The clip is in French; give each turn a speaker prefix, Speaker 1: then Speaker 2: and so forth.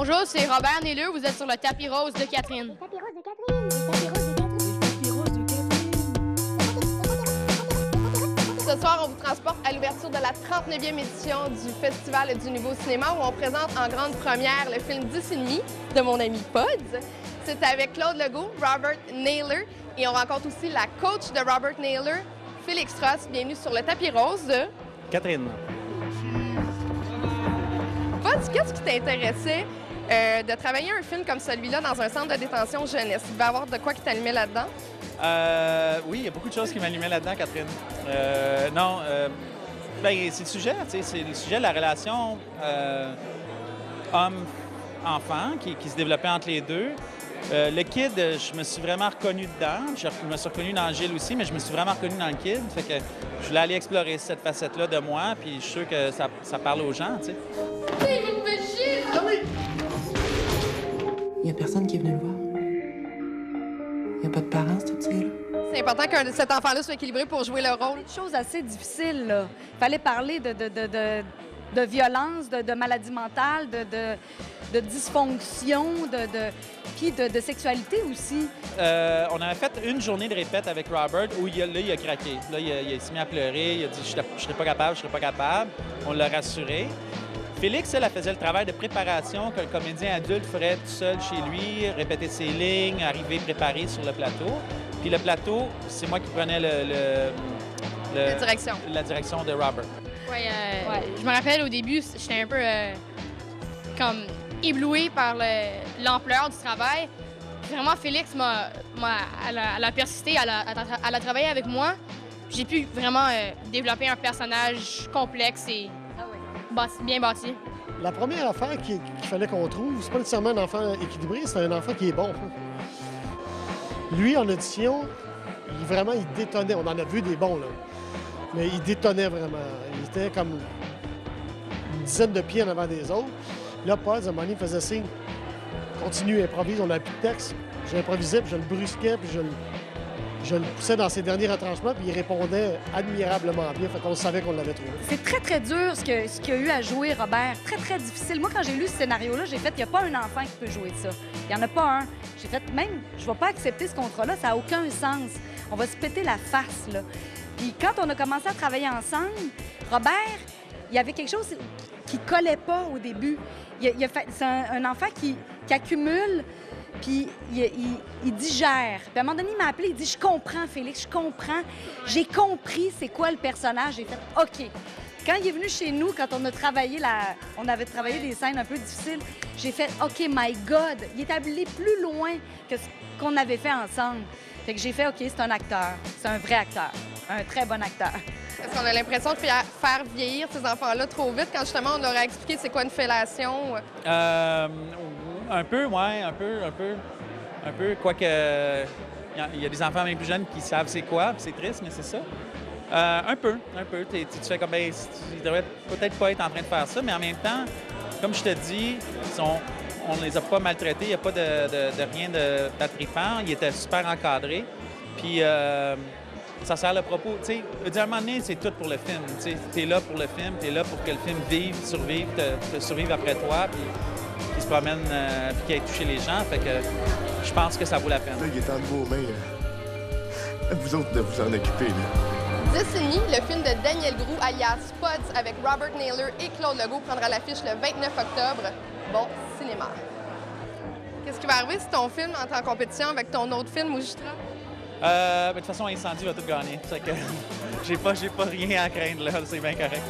Speaker 1: Bonjour, c'est Robert Naylor. Vous êtes sur le tapis rose de Catherine.
Speaker 2: Le tapis rose de Catherine. Le tapis rose de Catherine. Le tapis rose de Catherine.
Speaker 3: Ce soir, on vous transporte à l'ouverture de la 39e édition du Festival du Nouveau Cinéma où on présente en grande première le film 10,5 de mon ami Pods. C'est avec Claude Legault, Robert Naylor et on rencontre aussi la coach de Robert Naylor, Félix Ross. Bienvenue sur le tapis rose de
Speaker 4: Catherine.
Speaker 3: Pods, qu'est-ce qui t'intéressait de travailler un film comme celui-là dans un centre de détention jeunesse? Il va y avoir de quoi qui t'allumait là-dedans?
Speaker 4: Oui, il y a beaucoup de choses qui m'allumaient là-dedans, Catherine. C'est le sujet, tu sais, c'est le sujet de la relation homme-enfant qui se développait entre les deux. Le kid, je me suis vraiment reconnu dedans. Je me suis reconnu dans Gilles aussi, mais je me suis vraiment reconnu dans le kid. Fait que je voulais aller explorer cette facette-là de moi, puis je suis sûr que ça parle aux gens, tu sais.
Speaker 5: Il n'y a personne qui est venu le voir. Il n'y a pas de parents, ce petit gars-là.
Speaker 3: C'est important que cet enfant-là soit équilibré pour jouer le rôle.
Speaker 6: Une chose assez difficile, là. Il fallait parler de violence, de maladie mentale, de dysfonction, puis de sexualité aussi.
Speaker 4: On avait fait une journée de répète avec Robert où il a craqué. Là, il s'est mis à pleurer. Il a dit « Je serai pas capable, je serai pas capable ». On l'a rassuré. Félix, elle faisait le travail de préparation que le comédien adulte ferait tout seul chez lui, répéter ses lignes, arriver préparé sur le plateau. Puis le plateau, c'est moi qui prenais la direction de Robert.
Speaker 1: Ouais. Je me rappelle au début, j'étais un peu comme ébloui par l'ampleur du travail. Vraiment, Félix elle a persisté, elle a travaillé avec moi. J'ai pu vraiment développer un personnage complexe et bien bâti.
Speaker 7: La première affaire qu'il fallait qu'on trouve, c'est pas nécessairement un enfant équilibré, c'est un enfant qui est bon. Lui, en audition, il détonnait. On en a vu des bons, là. Mais il détonnait vraiment. Il était comme une dizaine de pieds en avant des autres. Là, Pods, à un moment donné, il faisait signe. Continue, improvise, on n'a plus de texte. J'improvisais, puis je le brusquais, puis je le poussais dans ses derniers retranchements, puis il répondait admirablement bien. Fait qu'on savait qu'on l'avait trouvé.
Speaker 6: C'est très, très dur ce qu'il y a eu à jouer, Robert. Très, très difficile. Moi, quand j'ai lu ce scénario-là, j'ai fait, il n'y a pas un enfant qui peut jouer ça. Il n'y en a pas un. J'ai fait, même, je ne vais pas accepter ce contrat-là, ça n'a aucun sens. On va se péter la face, là. Puis quand on a commencé à travailler ensemble, Robert, il y avait quelque chose qui ne collait pas au début. C'est un enfant qui accumule, puis il digère. Puis à un moment donné, il m'a appelé, il dit « Je comprends, Félix, je comprends. J'ai compris c'est quoi le personnage. » J'ai fait « OK. » Quand il est venu chez nous, quand on a travaillé on avait travaillé des scènes un peu difficiles, j'ai fait « OK, my God! » Il est allé plus loin que ce qu'on avait fait ensemble. Fait que j'ai fait « OK, c'est un acteur. C'est un vrai acteur. Un très bon acteur. »
Speaker 3: Est-ce qu'on a l'impression de faire vieillir ces enfants-là trop vite quand justement on leur a expliqué c'est quoi une fellation?
Speaker 4: Un peu, oui, un peu. Quoique, il y a des enfants même plus jeunes qui savent c'est quoi, puis c'est triste, mais c'est ça. Un peu. Tu fais comme, ben, ils devraient peut-être pas être en train de faire ça, mais en même temps, comme je te dis, on ne les a pas maltraités, il n'y a pas de rien de d'attripant, ils étaient super encadrés. Puis, ça sert le propos. Tu sais, à un moment donné, c'est tout pour le film. Tu es là pour le film, tu es là pour que le film survive, te survive après toi, puis qu'il se promène, puis qu'il ait touché les gens. Fait que je pense que ça vaut la peine.
Speaker 8: Là, il est entre vos mains. Vous autres de vous en occuper, là.
Speaker 3: 10,5, le film de Daniel Groux, alias Pods, avec Robert Naylor et Claude Legault, prendra l'affiche le 29 octobre. Bon cinéma. Qu'est-ce qui va arriver si ton film entre en compétition avec ton autre film, Moujitra?
Speaker 4: De toute façon, Incendie va tout gagner. Fait que j'ai pas rien à craindre, là. C'est bien correct.